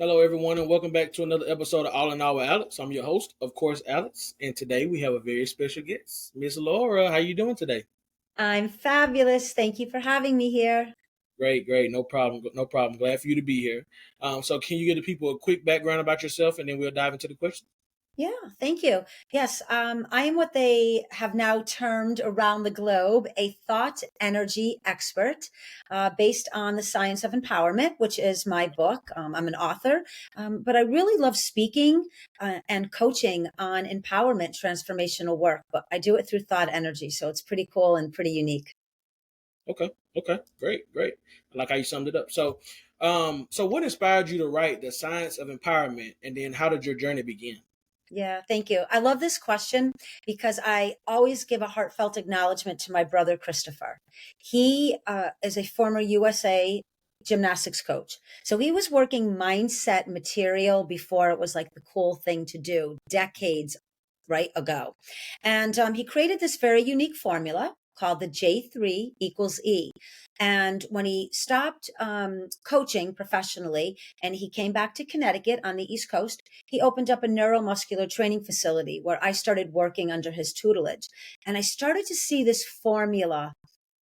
Hello, everyone, and welcome back to another episode of All in All with Alex. I'm your host, of course, Alex, and today we have a very special guest, Miss Laura. How you doing today? I'm fabulous. Thank you for having me here. Great, great, no problem, no problem. Glad for you to be here. So, can you give the people a quick background about yourself, and then we'll dive into the question? Yeah, thank you. Yes, I am what they have now termed around the globe a thought energy expert based on the science of empowerment, which is my book. I'm an author, but I really love speaking and coaching on empowerment transformational work, but I do it through thought energy. So it's pretty cool and pretty unique. Okay, okay, great, great. I like how you summed it up. So what inspired you to write The Science of Empowerment, and then how did your journey begin? Yeah, thank you. I love this question because I always give a heartfelt acknowledgement to my brother, Christopher. He is a former USA gymnastics coach. So he was working mindset material before it was like the cool thing to do decades right ago. And he created this very unique formula called the J3 equals E. And when he stopped coaching professionally and he came back to Connecticut on the East Coast, he opened up a neuromuscular training facility where I started working under his tutelage. And I started to see this formula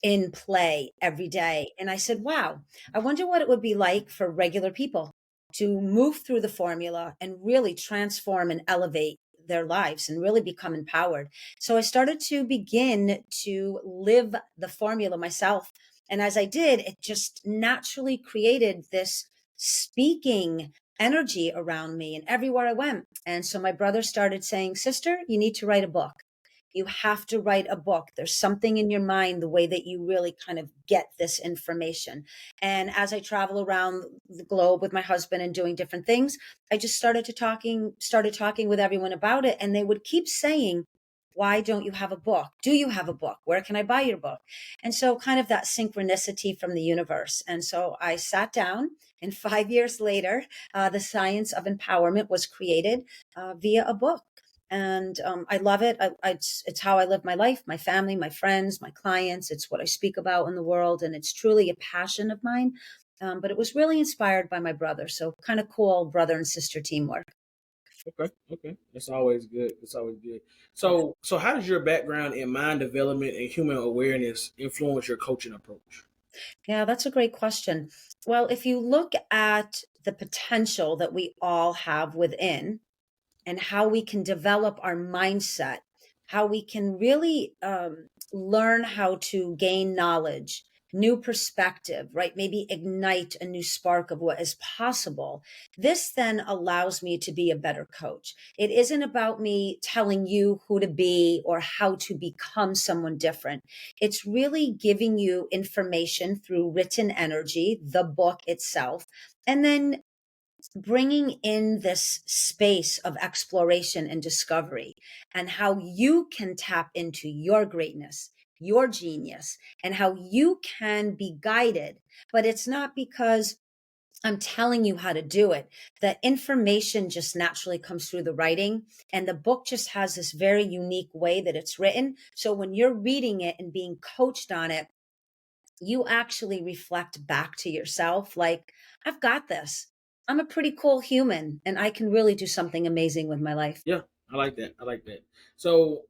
in play every day. And I said, wow, I wonder what it would be like for regular people to move through the formula and really transform and elevate their lives and really become empowered. So I started to begin to live the formula myself. And as I did, it just naturally created this speaking energy around me and everywhere I went. And so my brother started saying, sister, you need to write a book. You have to write a book. There's something in your mind, the way that you really kind of get this information. And as I travel around the globe with my husband and doing different things, I just started talking with everyone about it. And they would keep saying, why don't you have a book? Do you have a book? Where can I buy your book? And so kind of that synchronicity from the universe. And so I sat down and 5 years later, the science of empowerment was created via a book. And I love it. It's how I live my life, my family, my friends, my clients. It's what I speak about in the world. And it's truly a passion of mine. But it was really inspired by my brother. So kind of cool brother and sister teamwork. Okay, okay, that's always good. That's always good. Yeah. So how does your background in mind development and human awareness influence your coaching approach? Yeah, that's a great question. Well, if you look at the potential that we all have within, and how we can develop our mindset, how we can really learn how to gain knowledge, new perspective, right? Maybe ignite a new spark of what is possible. This then allows me to be a better coach. It isn't about me telling you who to be or how to become someone different. It's really giving you information through written energy, the book itself, and then bringing in this space of exploration and discovery and how you can tap into your greatness, your genius, and how you can be guided. But it's not because I'm telling you how to do it. The information just naturally comes through the writing, and the book just has this very unique way that it's written. So when you're reading it and being coached on it, you actually reflect back to yourself like, I've got this. I'm a pretty cool human and I can really do something amazing with my life. Yeah, I like that. I like that. So,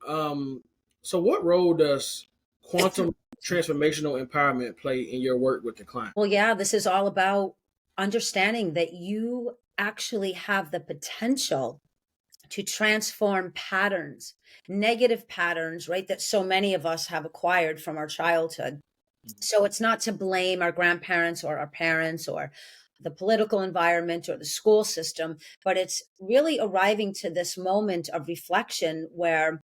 so what role does quantum transformational empowerment play in your work with the client? Well, yeah, this is all about understanding that you actually have the potential to transform patterns, negative patterns, right? That so many of us have acquired from our childhood. So it's not to blame our grandparents or our parents or the political environment or the school system, but it's really arriving to this moment of reflection where,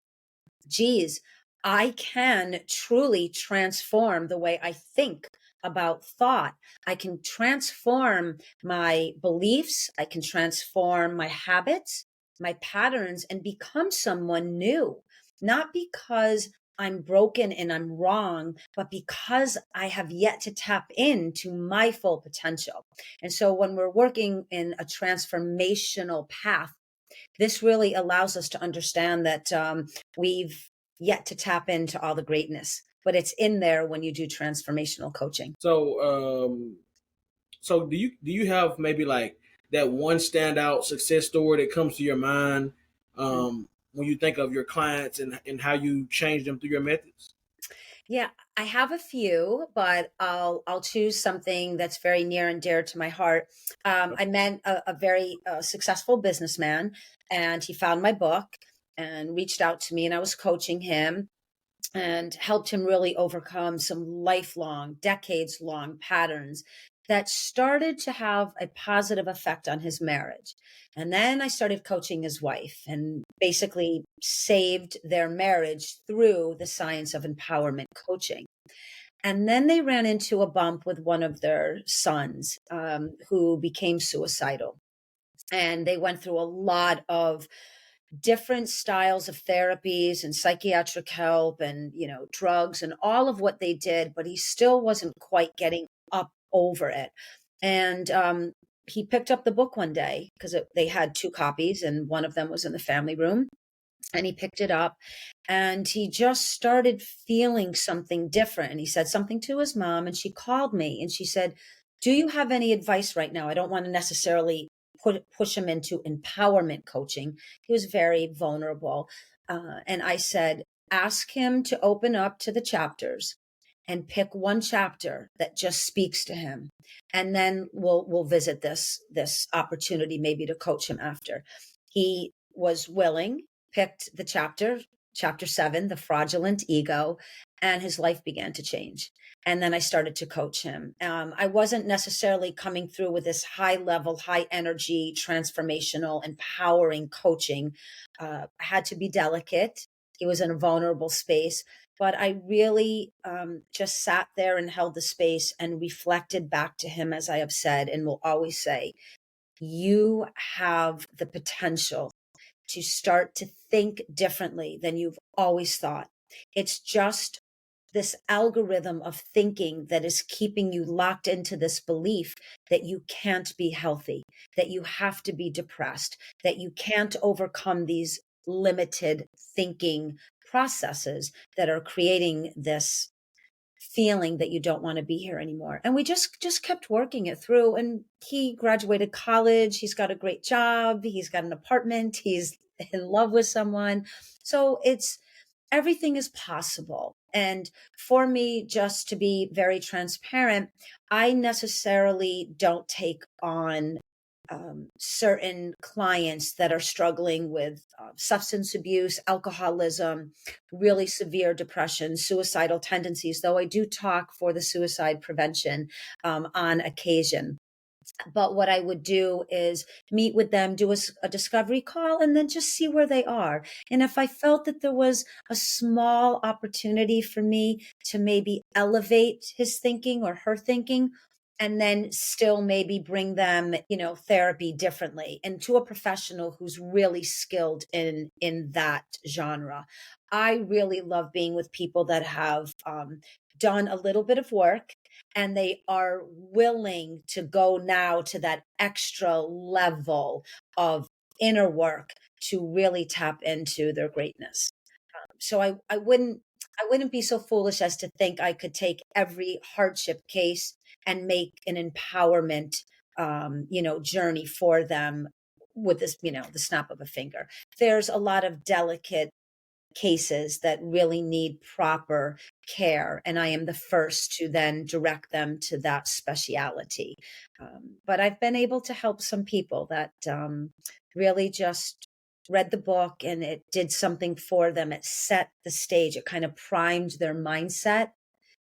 geez, I can truly transform the way I think about thought. I can transform my beliefs. I can transform my habits, my patterns, and become someone new. Not because I'm broken and I'm wrong, but because I have yet to tap into my full potential. And so when we're working in a transformational path, this really allows us to understand that we've yet to tap into all the greatness, but it's in there when you do transformational coaching. So, so do you have maybe like that one standout success story that comes to your mind when you think of your clients and how you change them through your methods? Yeah, I have a few, but I'll choose something that's very near and dear to my heart. I met a very successful businessman, and he found my book and reached out to me, and I was coaching him and helped him really overcome some lifelong, decades long patterns that started to have a positive effect on his marriage. And then I started coaching his wife and basically saved their marriage through the science of empowerment coaching. And then they ran into a bump with one of their sons who became suicidal. And they went through a lot of different styles of therapies and psychiatric help and drugs and all of what they did, but he still wasn't quite getting up over it. And he picked up the book one day because they had two copies and one of them was in the family room, and he picked it up and he just started feeling something different. And he said something to his mom, and she called me and she said, "Do you have any advice right now? I don't want to necessarily push him into empowerment coaching." He was very vulnerable. And I said, "Ask him to open up to the chapters and pick one chapter that just speaks to him. And then we'll visit this opportunity maybe to coach him after." He was willing, picked the chapter 7, the fraudulent ego, and his life began to change. And then I started to coach him. I wasn't necessarily coming through with this high level, high energy, transformational, empowering coaching. I had to be delicate. He was in a vulnerable space, but I really just sat there and held the space and reflected back to him, as I have said and will always say, you have the potential to start to think differently than you've always thought. It's just this algorithm of thinking that is keeping you locked into this belief that you can't be healthy, that you have to be depressed, that you can't overcome these limited thinking processes that are creating this feeling that you don't want to be here anymore. And we just kept working it through, and he graduated college, he's got a great job, he's got an apartment, he's in love with someone. So it's everything is possible. And for me, just to be very transparent, I necessarily don't take on certain clients that are struggling with substance abuse, alcoholism, really severe depression, suicidal tendencies, though I do talk for the suicide prevention on occasion. But what I would do is meet with them, do a discovery call, and then just see where they are. And if I felt that there was a small opportunity for me to maybe elevate his thinking or her thinking, and then still maybe bring them, therapy differently and to a professional who's really skilled in that genre. I really love being with people that have done a little bit of work and they are willing to go now to that extra level of inner work to really tap into their greatness. So I wouldn't be so foolish as to think I could take every hardship case and make an empowerment journey for them with this, the snap of a finger. There's a lot of delicate cases that really need proper care, and I am the first to then direct them to that speciality. But I've been able to help some people that really just read the book and it did something for them. It set the stage, it kind of primed their mindset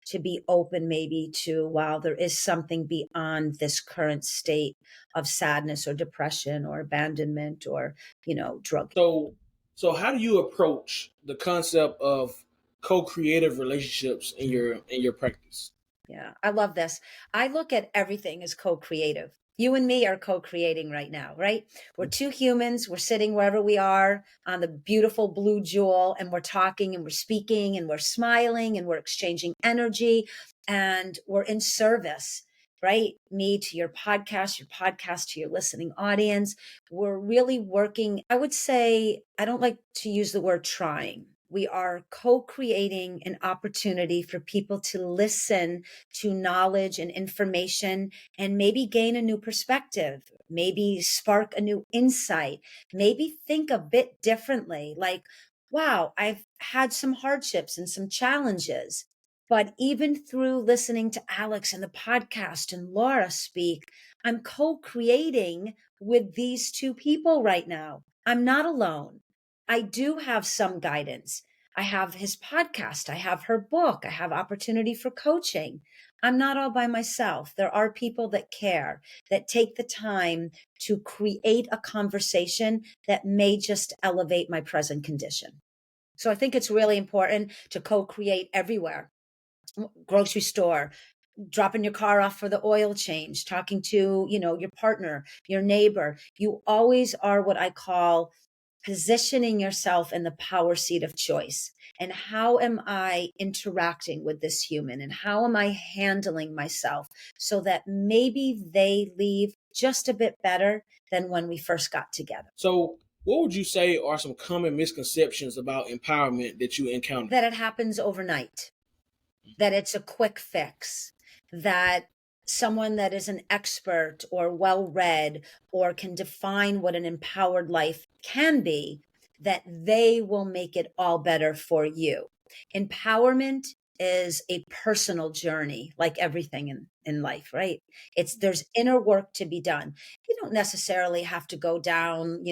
to be open maybe to, wow, there is something beyond this current state of sadness or depression or abandonment or drug. So, so how do you approach the concept of co-creative relationships in your practice? Yeah, I love this. I look at everything as co-creative. You and me are co-creating right now, right? We're two humans. We're sitting wherever we are on the beautiful blue jewel, and we're talking and we're speaking and we're smiling and we're exchanging energy and we're in service, right? Me to your podcast to your listening audience. We're really working. I would say, I don't like to use the word trying. We are co-creating an opportunity for people to listen to knowledge and information and maybe gain a new perspective, maybe spark a new insight, maybe think a bit differently. Like, wow, I've had some hardships and some challenges. But even through listening to Alex and the podcast and Laura speak, I'm co creating with these two people right now. I'm not alone. I do have some guidance. I have his podcast. I have her book. I have opportunity for coaching. I'm not all by myself. There are people that care, that take the time to create a conversation that may just elevate my present condition. So I think it's really important to co create everywhere, grocery store, dropping your car off for the oil change, talking to, your partner, your neighbor. You always are what I call positioning yourself in the power seat of choice. And how am I interacting with this human? And how am I handling myself so that maybe they leave just a bit better than when we first got together? So, what would you say are some common misconceptions about empowerment that you encounter? That it happens overnight, that it's a quick fix, that someone that is an expert or well read or can define what an empowered life can be, that they will make it all better for you. Empowerment is a personal journey, like everything in life, right? There's inner work to be done. You don't necessarily have to go down,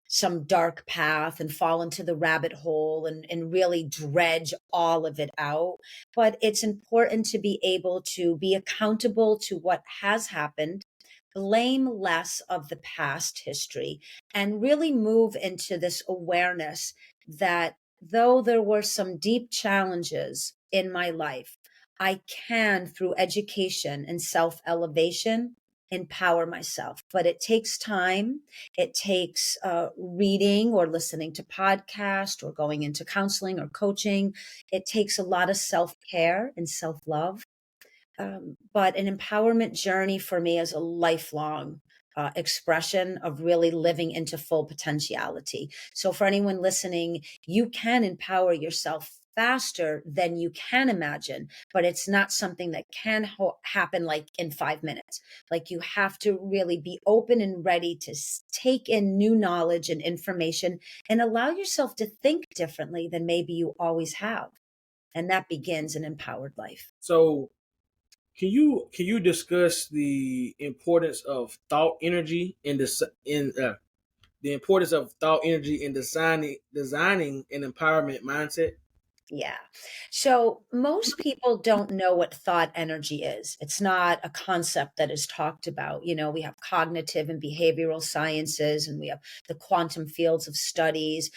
some dark path and fall into the rabbit hole and really dredge all of it out. But it's important to be able to be accountable to what has happened, blame less of the past history, and really move into this awareness that though there were some deep challenges in my life, I can, through education and self elevation, empower myself. But it takes time. It takes reading or listening to podcasts or going into counseling or coaching. It takes a lot of self care and self love. But an empowerment journey for me is a lifelong expression of really living into full potentiality. So, for anyone listening, you can empower yourself faster than you can imagine, but it's not something that can happen like in 5 minutes. Like, you have to really be open and ready to take in new knowledge and information and allow yourself to think differently than maybe you always have. And that begins an empowered life. So, can you discuss the importance of thought energy in the importance of thought energy in designing an empowerment mindset? Yeah. So most people don't know what thought energy is. It's not a concept that is talked about. We have cognitive and behavioral sciences, and we have the quantum fields of studies.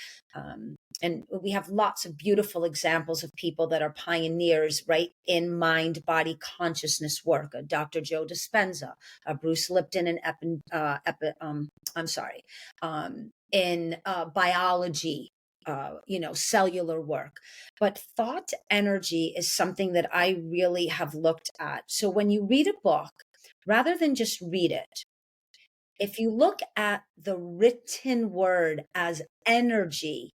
And we have lots of beautiful examples of people that are pioneers, right, in mind body consciousness work. Dr. Joe Dispenza, Bruce Lipton, and I'm sorry, in biology, cellular work. But thought energy is something that I really have looked at. So when you read a book, rather than just read it, if you look at the written word as energy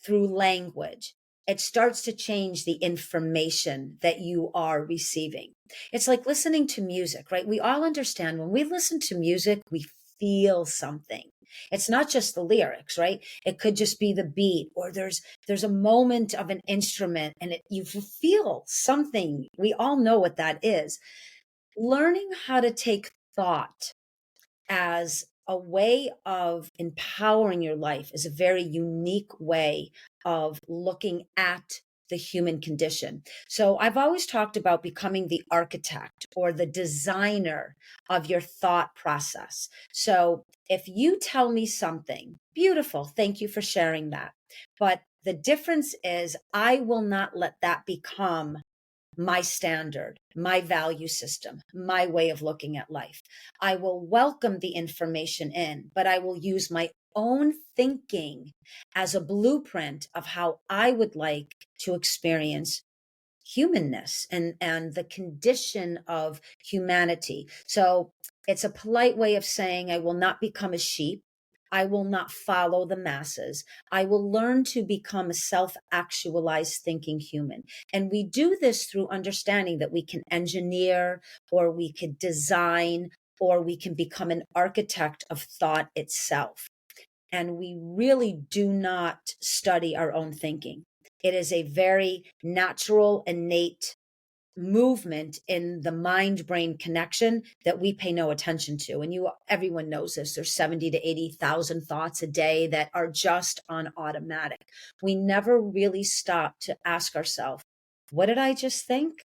through language, it starts to change the information that you are receiving. It's like listening to music, right? We all understand when we listen to music, we feel something. It's not just the lyrics, right? It could just be the beat, or there's a moment of an instrument and you feel something. We all know what that is. Learning how to take thought as a way of empowering your life is a very unique way of looking at the human condition. So I've always talked about becoming the architect or the designer of your thought process. So if you tell me something beautiful, thank you for sharing that. But the difference is I will not let that become my standard, my value system, my way of looking at life. I will welcome the information in, but I will use my own thinking as a blueprint of how I would like to experience humanness and the condition of humanity. So it's a polite way of saying I will not become a sheep. I will not follow the masses. I will learn to become a self actualized thinking human. And we do this through understanding that we can engineer, or we could design, or we can become an architect of thought itself. And we really do not study our own thinking. It is a very natural, innate movement in the mind brain connection that we pay no attention to. And everyone knows this. There's 70 to 80,000 thoughts a day that are just on automatic. We never really stop to ask ourselves, what did I just think?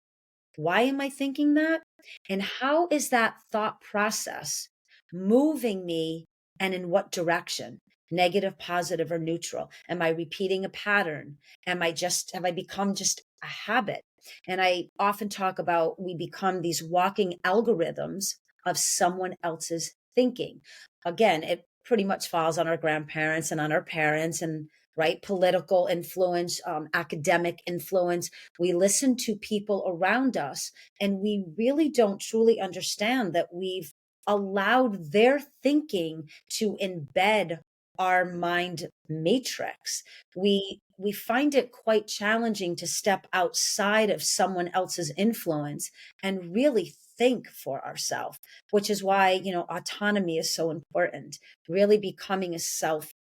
Why am I thinking that? And how is that thought process moving me, and in what direction? Negative, positive, or neutral? Am I repeating a pattern? Have I become just a habit? And I often talk about we become these walking algorithms of someone else's thinking. Again, it pretty much falls on our grandparents and on our parents, and right, political influence, academic influence. We listen to people around us, and we really don't truly understand that we've allowed their thinking to embed our mind matrix. We find it quite challenging to step outside of someone else's influence and really think for ourselves, which is why, autonomy is so important. Really becoming a self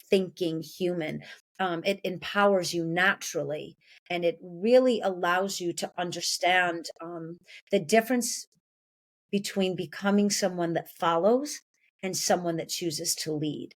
thinking human. It empowers you naturally, and it really allows you to understand the difference between becoming someone that follows and someone that chooses to lead.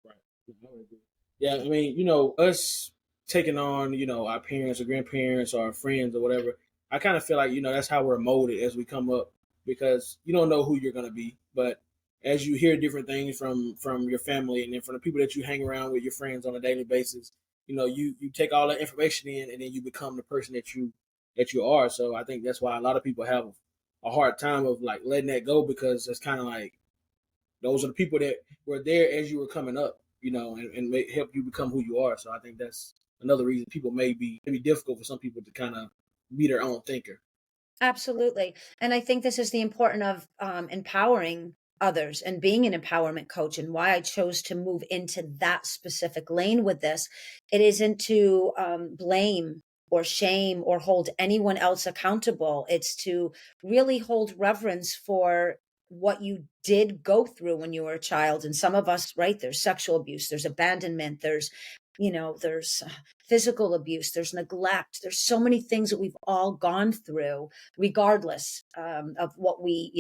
Right. Yeah, I would agree. Yeah, I mean, us taking on, our parents or grandparents or our friends or whatever, I kind of feel like, that's how we're molded as we come up because you don't know who you're going to be. But as you hear different things from your family and then from the people that you hang around with, your friends on a daily basis, you take all that information in and then you become the person that you are. So I think that's why a lot of people have a hard time of like letting that go because it's kind of like those are the people that were there as you were coming up, and may help you become who you are. So I think that's another reason people may be difficult for some people to kind of be their own thinker. Absolutely. And I think this is the important of empowering others and being an empowerment coach, and why I chose to move into that specific lane with this. It isn't to blame or shame or hold anyone else accountable. It's to really hold reverence for what you did go through when you were a child. And some of us, right, there's sexual abuse, there's abandonment, there's physical abuse, there's neglect, there's so many things that we've all gone through, regardless of what we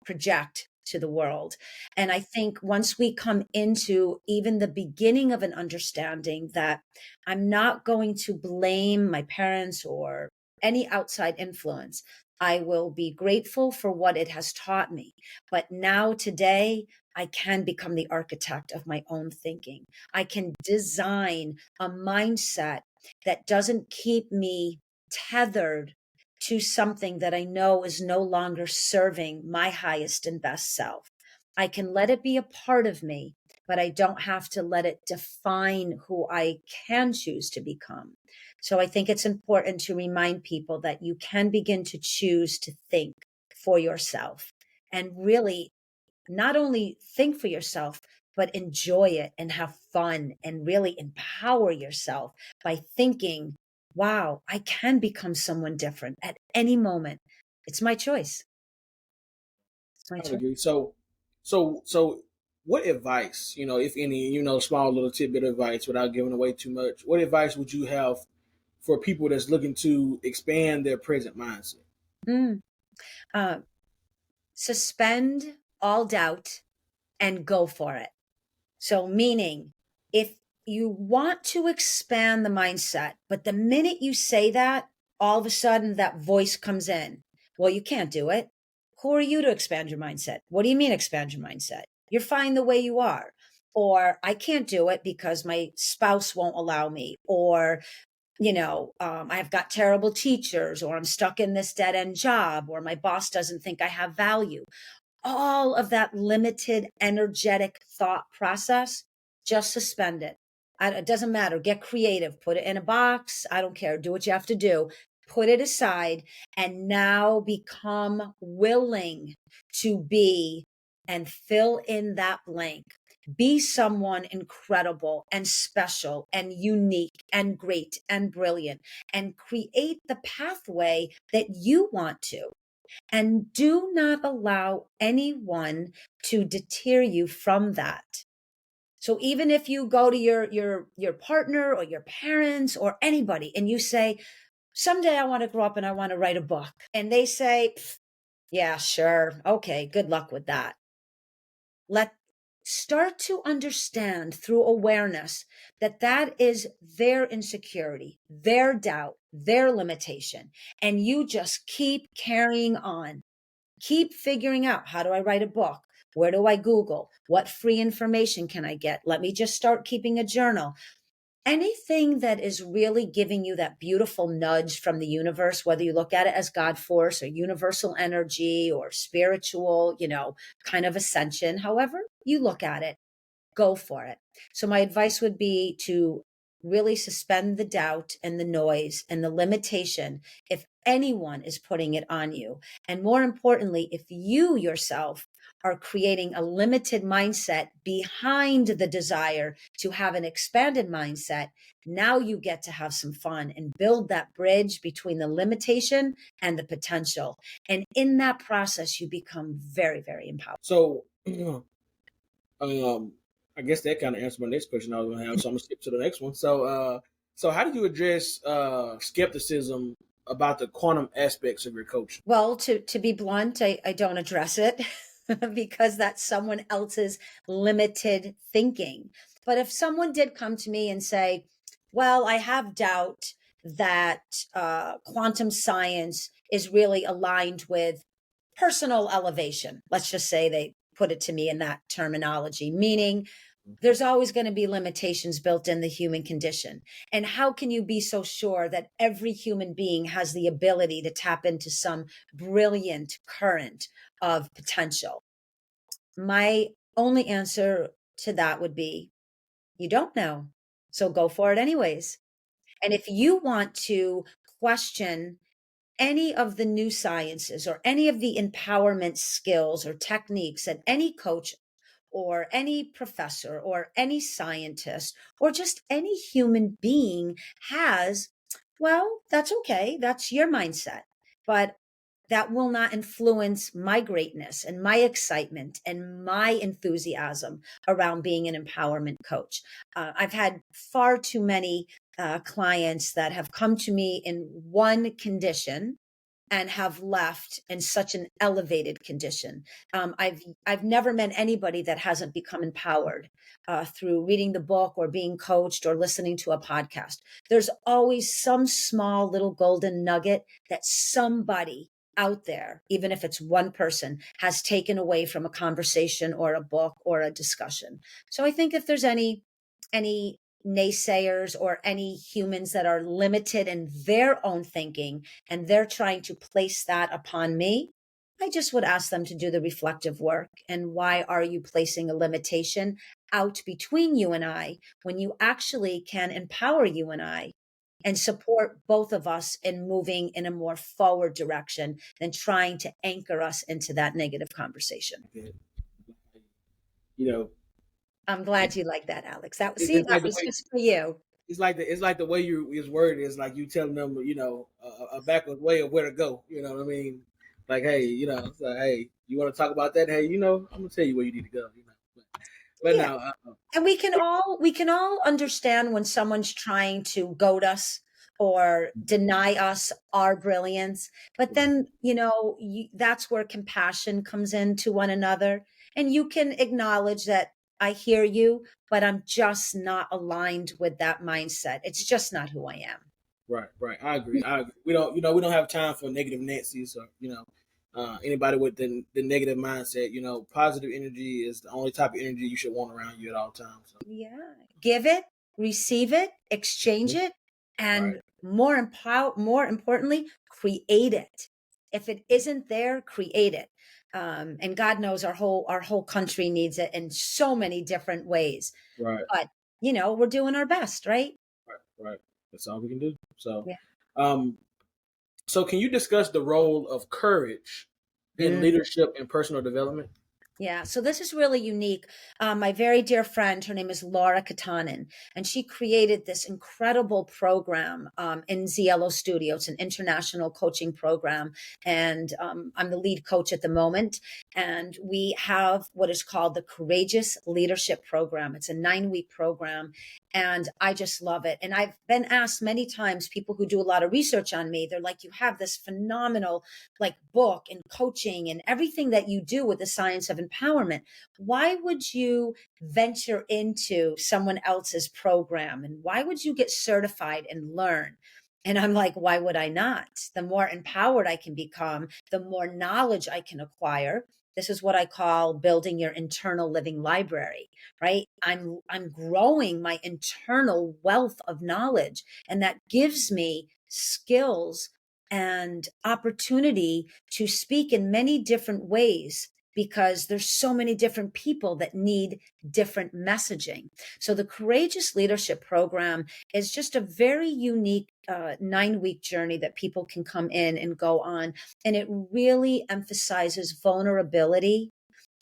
project to the world. And I think once we come into even the beginning of an understanding that I'm not going to blame my parents or any outside influence, I will be grateful for what it has taught me. But now, today, I can become the architect of my own thinking. I can design a mindset that doesn't keep me tethered to something that I know is no longer serving my highest and best self. I can let it be a part of me, but I don't have to let it define who I can choose to become. So I think it's important to remind people that you can begin to choose to think for yourself, and really not only think for yourself, but enjoy it and have fun and really empower yourself by thinking, wow, I can become someone different at any moment. It's my choice. It's my I would choice. agree. So, what advice, if any, small little tidbit of advice without giving away too much, what advice would you have for people that's looking to expand their present mindset? Mm. Uh, Suspend all doubt and go for it. So, meaning, if you want to expand the mindset, but the minute you say that, all of a sudden that voice comes in. Well, you can't do it. Who are you to expand your mindset? What do you mean expand your mindset? You're fine the way you are. Or I can't do it because my spouse won't allow me. Or, I've got terrible teachers, or I'm stuck in this dead end job, or my boss doesn't think I have value. All of that limited energetic thought process, just suspend it. It doesn't matter. Get creative. Put it in a box. I don't care. Do what you have to do. Put it aside, and now become willing to be and fill in that blank. Be someone incredible and special and unique and great and brilliant, and create the pathway that you want to. And do not allow anyone to deter you from that. So even if you go to your partner or your parents or anybody and you say, someday I want to grow up and I want to write a book, and they say, yeah, sure, okay, good luck with that. Let Start to understand through awareness that that is their insecurity, their doubt, their limitation, and you just keep carrying on. Keep figuring out, how do I write a book? Where do I Google? What free information can I get? Let me just start keeping a journal. Anything that is really giving you that beautiful nudge from the universe, whether you look at it as God force or universal energy or spiritual, kind of ascension, however you look at it, go for it. So my advice would be to really suspend the doubt and the noise and the limitation if anyone is putting it on you. And more importantly, if you yourself are creating a limited mindset behind the desire to have an expanded mindset, now you get to have some fun and build that bridge between the limitation and the potential. And in that process, you become very, very empowered. So, I guess that kind of answered my next question I was going to have. So I'm gonna skip to the next one. So how do you address skepticism about the quantum aspects of your coaching? Well, to be blunt, I don't address it because that's someone else's limited thinking. But if someone did come to me and say, well, I have doubt that quantum science is really aligned with personal elevation, let's just say they put it to me in that terminology, meaning there's always going to be limitations built in the human condition. And how can you be so sure that every human being has the ability to tap into some brilliant current of potential? My only answer to that would be, you don't know. So go for it anyways. And if you want to question any of the new sciences or any of the empowerment skills or techniques that any coach or any professor or any scientist or just any human being has, well, that's okay. That's your mindset. But that will not influence my greatness and my excitement and my enthusiasm around being an empowerment coach. I've had far too many clients that have come to me in one condition and have left in such an elevated condition. I've never met anybody that hasn't become empowered through reading the book or being coached or listening to a podcast. There's always some small little golden nugget that somebody out there, even if it's one person, has taken away from a conversation or a book or a discussion. So I think if there's any naysayers or any humans that are limited in their own thinking and they're trying to place that upon me, I just would ask them to do the reflective work. And why are you placing a limitation out between you and I when you actually can empower you and I and support both of us in moving in a more forward direction than trying to anchor us into that negative conversation? You know, I'm glad you like that, Alex. See, it's that like the was way just for you. it's like the way you is worded is like you telling them, a backward way of where to go. You know what I mean? Like, hey, it's like, hey, you want to talk about that? Hey, I'm gonna tell you where you need to go. But Yeah. now, And we can all understand when someone's trying to goad us or deny us our brilliance. But then, that's where compassion comes into one another. And you can acknowledge that I hear you, but I'm just not aligned with that mindset. It's just not who I am. right. I agree. We don't have time for negative Nancy's or anybody with the negative mindset. Positive energy is the only type of energy you should want around you at all times. So, Yeah. Give it, receive it, exchange mhm. it, Right, and more importantly, create it. If it isn't there, create it. And God knows our whole country needs it in so many different ways. right, But we're doing our best, right? right. That's all we can do. So, Yeah. um, so can you discuss the role of courage in Mm. leadership and personal development? Yeah, so this is really unique. My very dear friend, her name is Laura Katanen, and she created this incredible program in Ziello Studio. It's an international coaching program, and I'm the lead coach at the moment. And we have what is called the Courageous Leadership Program. It's a 9-week program, and I just love it. And I've been asked many times, people who do a lot of research on me, they're like, you have this phenomenal like book and coaching and everything that you do with the science of empowerment. Why would you venture into someone else's program, and why would you get certified and learn? And I'm like, why would I not? The more empowered I can become, the more knowledge I can acquire. This is what I call building your internal living library, right? I'm growing my internal wealth of knowledge, and that gives me skills and opportunity to speak in many different ways, because there's so many different people that need different messaging. So the Courageous Leadership Program is just a very unique 9-week journey that people can come in and go on. And it really emphasizes vulnerability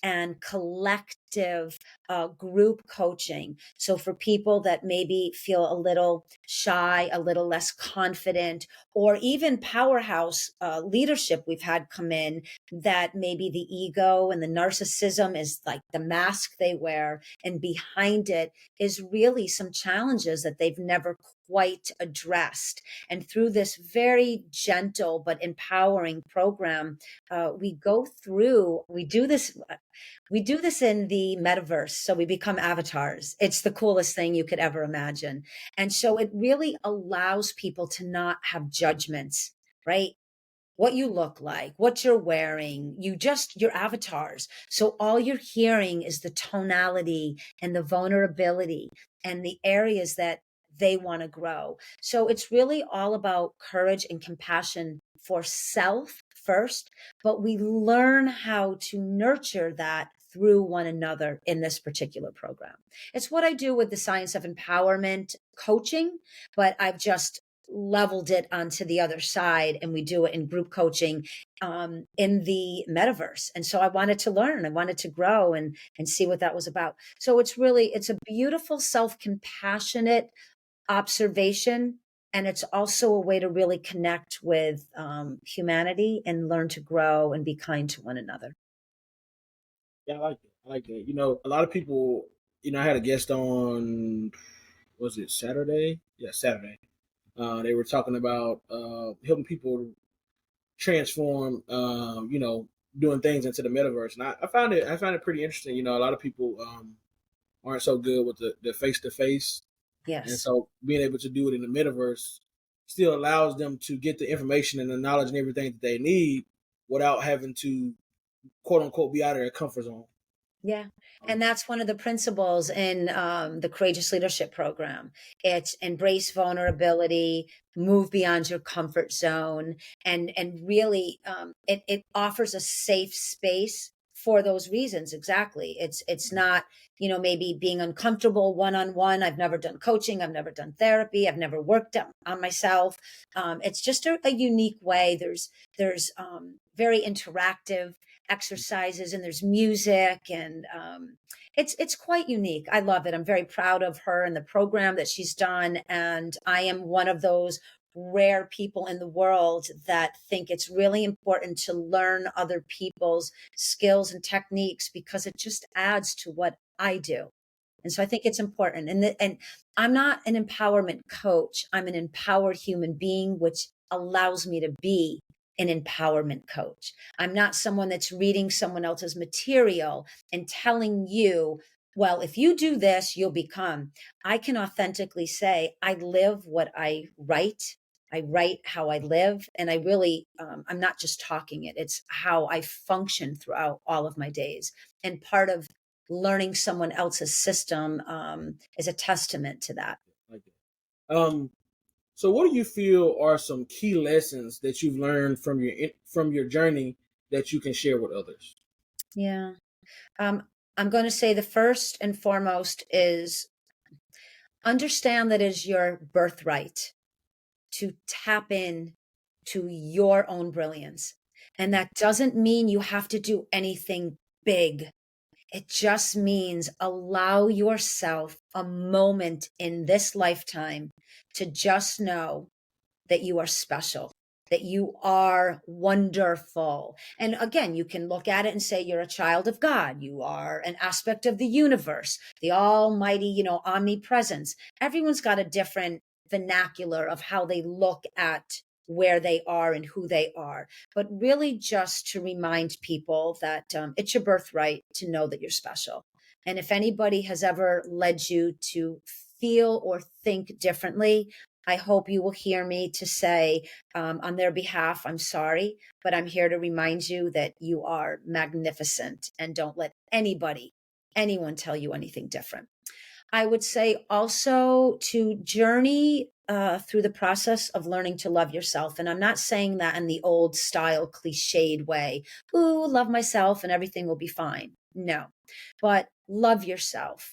and collective group coaching. So, for people that maybe feel a little shy, a little less confident, or even powerhouse leadership, we've had come in that maybe the ego and the narcissism is like the mask they wear, and behind it is really some challenges that they've never quite addressed. And through this very gentle but empowering program, we do this in the metaverse. So we become avatars. It's the coolest thing you could ever imagine. And so it really allows people to not have judgments, right? What you look like, what you're wearing, your avatars. So all you're hearing is the tonality and the vulnerability and the areas that they want to grow. So it's really all about courage and compassion for self first, but we learn how to nurture that through one another in this particular program. It's what I do with the science of empowerment coaching, but I've just leveled it onto the other side, and we do it in group coaching in the metaverse. And so I wanted to learn, I wanted to grow and see what that was about. So it's a beautiful self-compassionate observation, and it's also a way to really connect with humanity and learn to grow and be kind to one another. Yeah, I like that. I like that. A lot of people. I had a guest on. Was it Saturday? Yeah, Saturday. They were talking about helping people transform. Doing things into the metaverse, and I find it pretty interesting. A lot of people aren't so good with the face to face, and Yes. so being able to do it in the metaverse still allows them to get the information and the knowledge and everything that they need without having to quote unquote be out of their comfort zone. Yeah. Um, And that's one of the principles in the Courageous Leadership Program. It's embrace vulnerability, move beyond your comfort zone, and really it offers a safe space for those reasons. Exactly. It's not, maybe being uncomfortable one on one. I've never done coaching. I've never done therapy. I've never worked on myself. It's just a unique way. There's very interactive exercises, and there's music, and it's quite unique. I love it. I'm very proud of her and the program that she's done, and I am one of those rare people in the world that think it's really important to learn other people's skills and techniques, because it just adds to what I do. And so I think it's important. And I'm not an empowerment coach. I'm an empowered human being, which allows me to be an empowerment coach. I'm not someone that's reading someone else's material and telling you, well, if you do this, you'll become. I can authentically say, I live what I write. I write how I live. And I'm not just talking it, it's how I function throughout all of my days. And part of learning someone else's system is a testament to that. like that. So, what do you feel are some key lessons that you've learned from your journey that you can share with others? Yeah. Um, I'm going to say the first and foremost is understand that it is your birthright to tap in to your own brilliance. And that doesn't mean you have to do anything big. It just means allow yourself a moment in this lifetime to just know that you are special, that you are wonderful. And again, you can look at it and say, you're a child of God. You are an aspect of the universe, the almighty, omnipresence. Everyone's got a different vernacular of how they look at where they are and who they are. But really, just to remind people that it's your birthright to know that you're special. And if anybody has ever led you to feel or think differently, I hope you will hear me to say, on their behalf, I'm sorry, but I'm here to remind you that you are magnificent and don't let anyone tell you anything different. I would say also to journey through the process of learning to love yourself. And I'm not saying that in the old style, cliched way, ooh, love myself and everything will be fine. No, but love yourself.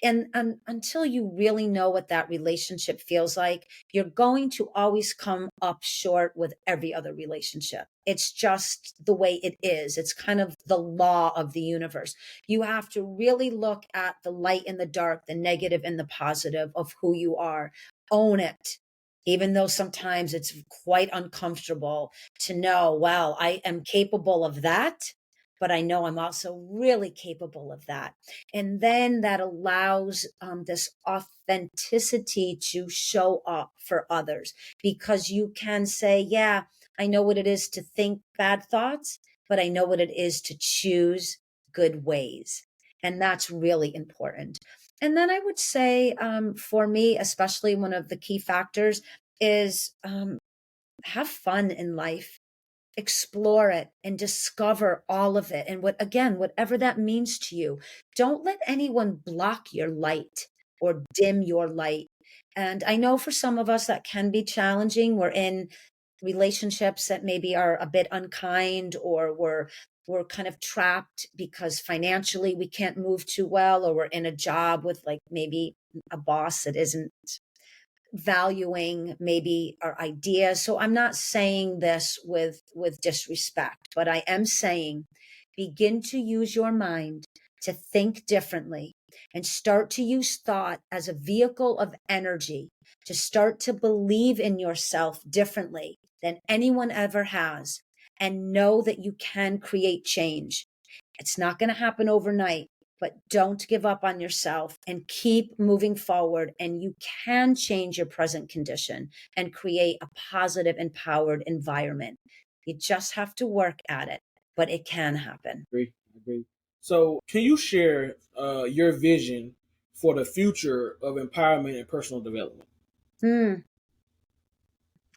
And until you really know what that relationship feels like, you're going to always come up short with every other relationship. It's just the way it is. It's kind of the law of the universe. You have to really look at the light and the dark, the negative and the positive of who you are. Own it. Even though sometimes it's quite uncomfortable to know, wow, I am capable of that, but I know I'm also really capable of that. And then that allows this authenticity to show up for others, because you can say, yeah, I know what it is to think bad thoughts, but I know what it is to choose good ways. And that's really important. And then I would say, for me, especially one of the key factors is have fun in life, explore it and discover all of it. And whatever that means to you, don't let anyone block your light or dim your light. And I know for some of us that can be challenging. We're in relationships that maybe are a bit unkind, or we're kind of trapped because financially we can't move too well, or we're in a job with like maybe a boss that isn't valuing maybe our ideas. So I'm not saying this with disrespect, but I am saying begin to use your mind to think differently and start to use thought as a vehicle of energy, to start to believe in yourself differently than anyone ever has, and know that you can create change. It's not going to happen overnight, but don't give up on yourself and keep moving forward. And you can change your present condition and create a positive, empowered environment. You just have to work at it, but it can happen. Agree. I agree. So, can you share your vision for the future of empowerment and personal development? Hmm.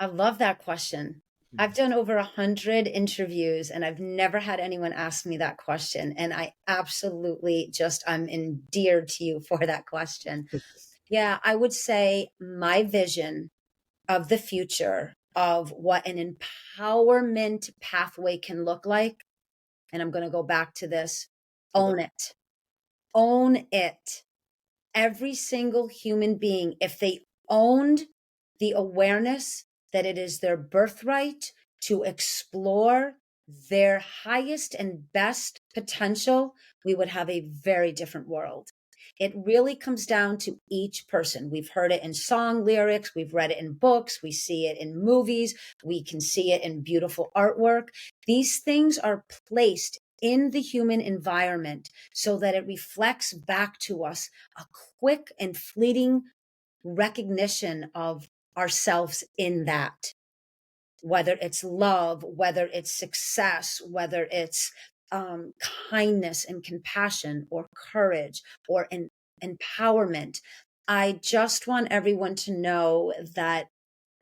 I love that question. I've done over 100 interviews and I've never had anyone ask me that question. And I absolutely I'm endeared to you for that question. Yeah, I would say my vision of the future of what an empowerment pathway can look like. And I'm going to go back to this: Okay. own it, own it. Every single human being, if they owned the awareness that it is their birthright to explore their highest and best potential, we would have a very different world. It really comes down to each person. We've heard it in song lyrics, we've read it in books, we see it in movies, we can see it in beautiful artwork. These things are placed in the human environment so that it reflects back to us a quick and fleeting recognition of ourselves in that, whether it's love, whether it's success, whether it's um, kindness and compassion, or courage, or empowerment. I just want everyone to know that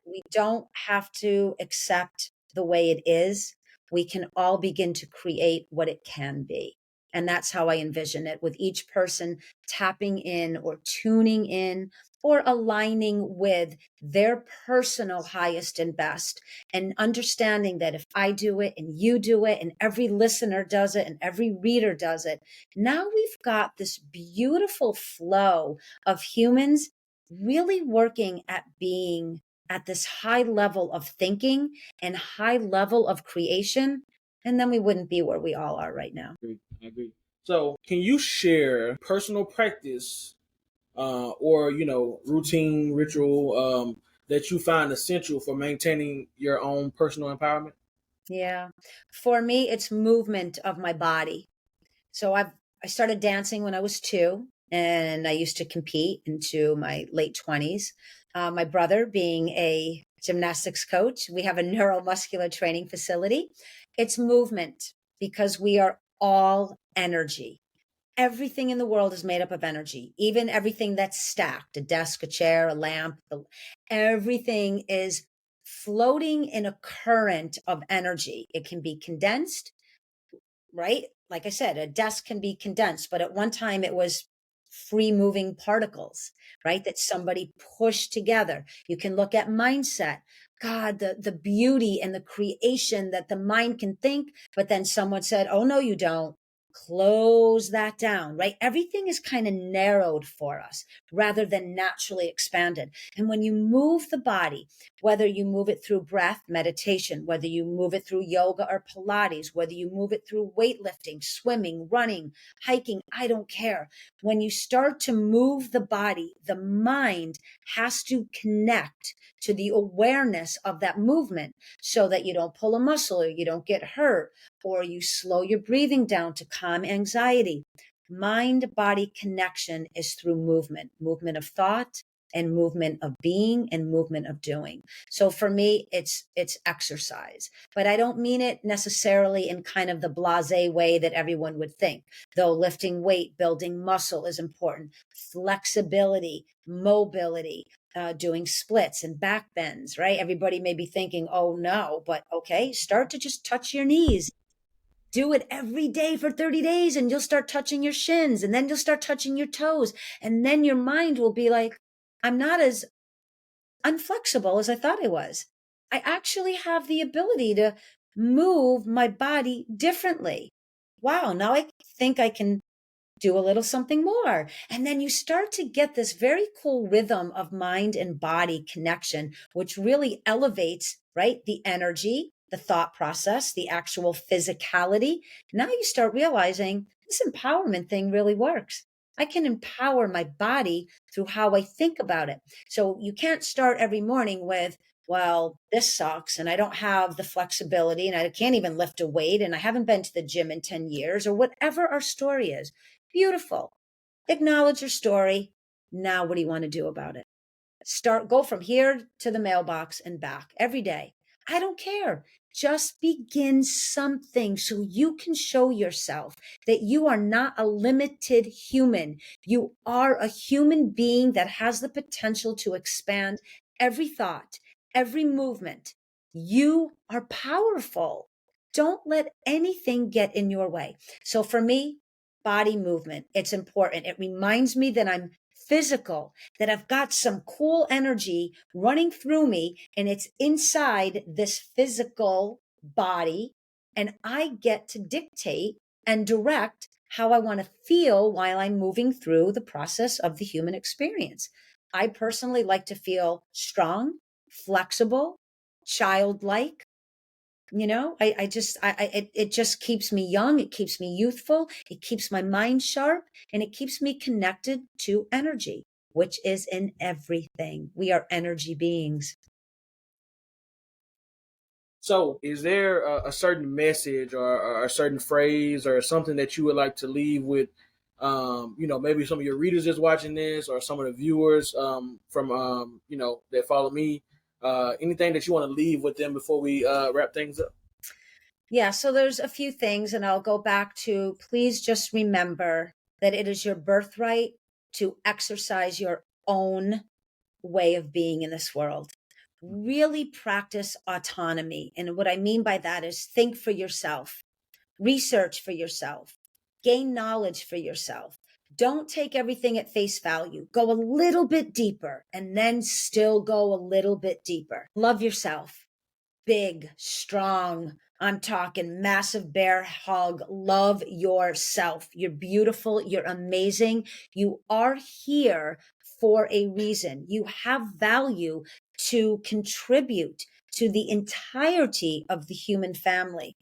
we don't have to accept the way it is. We can all begin to create what it can be. And that's how I envision it, with each person tapping in or tuning in or aligning with their personal highest and best, and understanding that if I do it and you do it and every listener does it and every reader does it, now we've got this beautiful flow of humans really working at being at this high level of thinking and high level of creation, and then we wouldn't be where we all are right now. I agree. I agree. So, can you share personal practice or routine ritual that you find essential for maintaining your own personal empowerment? Yeah. For me, it's movement of my body. So I started dancing when I was 2, and I used to compete into my late 20s. My brother being a gymnastics coach, we have a neuromuscular training facility. It's movement because we are all energy. Everything in the world is made up of energy, even everything that's stacked, a desk, a chair, a lamp, everything is floating in a current of energy. It can be condensed, right? Like I said, a desk can be condensed, but at one time it was free moving particles, right? That somebody pushed together. You can look at mindset. God, the beauty and the creation that the mind can think, but then someone said, oh, no, you don't. Close that down, right? Everything is kind of narrowed for us rather than naturally expanded. And when you move the body, whether you move it through breath, meditation, whether you move it through yoga or Pilates, whether you move it through weightlifting, swimming, running, hiking, I don't care. When you start to move the body, the mind has to connect to the awareness of that movement so that you don't pull a muscle or you don't get hurt or you slow your breathing down to calm anxiety. Mind body connection is through movement, movement of thought, and movement of being and movement of doing. So for me, it's exercise, but I don't mean it necessarily in kind of the blasé way that everyone would think. Though lifting weight, building muscle is important. Flexibility, mobility, doing splits and back bends, right? Everybody may be thinking, oh no, but okay, start to just touch your knees. Do it every day for 30 days and you'll start touching your shins and then you'll start touching your toes. And then your mind will be like, I'm not as unflexible as I thought I was. I actually have the ability to move my body differently. Wow, now I think I can do a little something more. And then you start to get this very cool rhythm of mind and body connection, which really elevates, right? The energy, the thought process, the actual physicality. Now you start realizing this empowerment thing really works. I can empower my body through how I think about it. So you can't start every morning with, well, this sucks and I don't have the flexibility and I can't even lift a weight and I haven't been to the gym in 10 years or whatever our story is. Beautiful. Acknowledge your story. Now, what do you want to do about it? Go from here to the mailbox and back every day. I don't care. Just begin something so you can show yourself that you are not a limited human. You are a human being that has the potential to expand every thought, every movement. You are powerful. Don't let anything get in your way. So for me, body movement, it's important. It reminds me that I'm physical, that I've got some cool energy running through me and it's inside this physical body. And I get to dictate and direct how I want to feel while I'm moving through the process of the human experience. I personally like to feel strong, flexible, childlike. It just keeps me young. It keeps me youthful. It keeps my mind sharp and it keeps me connected to energy, which is in everything. We are energy beings. So, is there a certain message or a certain phrase or something that you would like to leave with? Maybe some of your readers is watching this, or some of the viewers from that follow me. Anything that you want to leave with them before we wrap things up? Yeah, so there's a few things, and I'll go back to please just remember that it is your birthright to exercise your own way of being in this world. Really practice autonomy. And what I mean by that is think for yourself, research for yourself, gain knowledge for yourself. Don't take everything at face value. Go a little bit deeper and then still go a little bit deeper. Love yourself. Big, strong. I'm talking massive bear hug. Love yourself. You're beautiful. You're amazing. You are here for a reason. You have value to contribute to the entirety of the human family.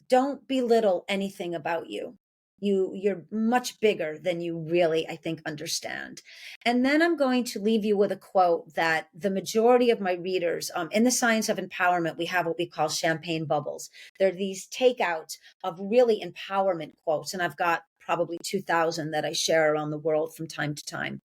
Don't belittle anything about you. You're much bigger than you really, I think, understand. And then I'm going to leave you with a quote that the majority of my readers, in the science of empowerment, we have what we call champagne bubbles. They're these takeouts of really empowerment quotes. And I've got probably 2,000 that I share around the world from time to time.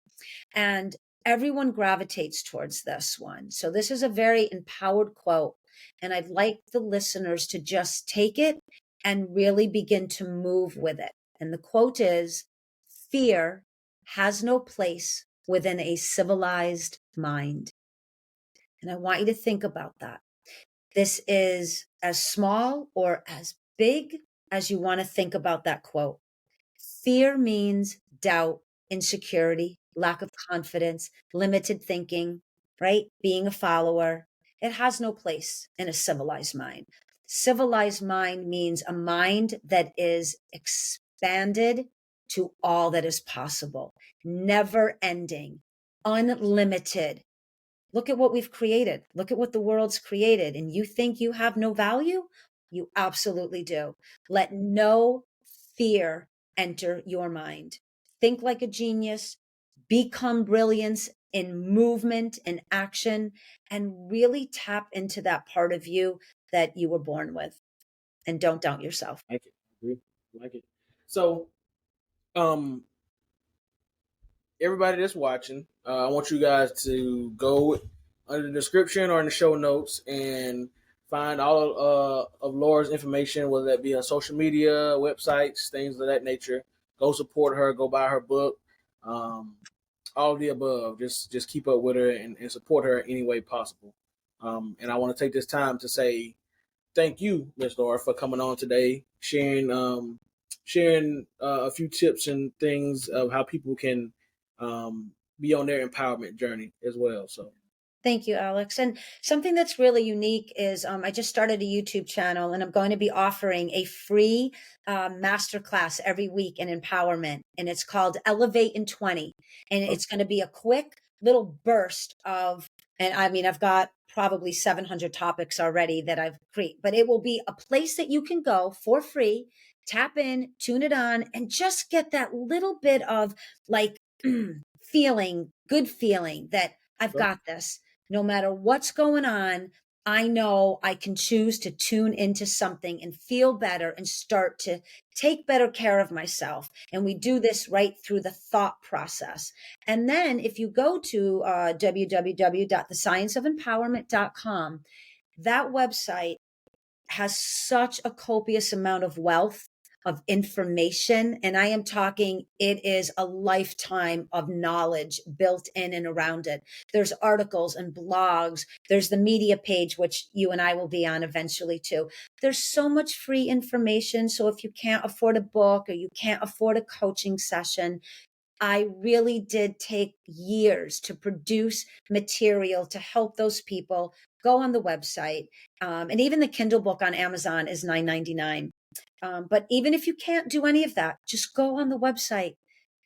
And everyone gravitates towards this one. So this is a very empowered quote. And I'd like the listeners to just take it and really begin to move with it. And the quote is, fear has no place within a civilized mind. And I want you to think about that. This is as small or as big as you want to think about that quote. Fear means doubt, insecurity, lack of confidence, limited thinking, right? Being a follower. It has no place in a civilized mind. Civilized mind means a mind that is expanded to all that is possible, never ending, unlimited. Look at what we've created. Look at what the world's created. And you think you have no value? You absolutely do. Let no fear enter your mind. Think like a genius, become brilliance in movement and action, and really tap into that part of you that you were born with. And don't doubt yourself. Like it. I agree. Like it. So, um, everybody that's watching, I want you guys to go under the description or in the show notes and find all of Laura's information, whether that be her social media, websites, things of that nature. Go support her. Go buy her book. Um, all of the above. Just keep up with her and support her any way possible. And I want to take this time to say thank you, Miss Laura, for coming on today, sharing a few tips and things of how people can be on their empowerment journey as well. So Thank you, Alex. And something that's really unique is I just started a YouTube channel and I'm going to be offering a free masterclass every week in empowerment. And it's called Elevate in 20. And okay, it's going to be a quick little burst of, and I mean, I've got probably 700 topics already that I've created, but it will be a place that you can go for free, tap in, tune it on, and just get that little bit of like feeling, good feeling that I've okay, got this no matter what's going on. I know I can choose to tune into something and feel better and start to take better care of myself. And we do this right through the thought process. And then if you go to www.thescienceofempowerment.com, that website has such a copious amount of wealth of information. And I am talking, it is a lifetime of knowledge built in and around it. There's articles and blogs. There's the media page, which you and I will be on eventually too. There's so much free information. So if you can't afford a book or you can't afford a coaching session, I really did take years to produce material to help those people. Go on the website. And even the Kindle book on Amazon is $9.99. But even if you can't do any of that, just go on the website,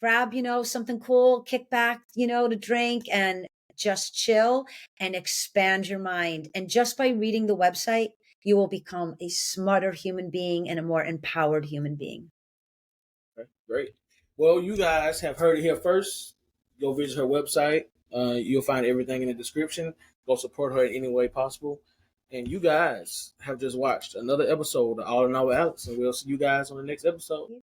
grab, something cool, kick back, to drink and just chill and expand your mind. And just by reading the website, you will become a smarter human being and a more empowered human being. great. Well, you guys have heard it here first. Go visit her website. You'll find everything in the description. Go support her in any way possible. And you guys have just watched another episode of All in All with Alex, and we'll see you guys on the next episode.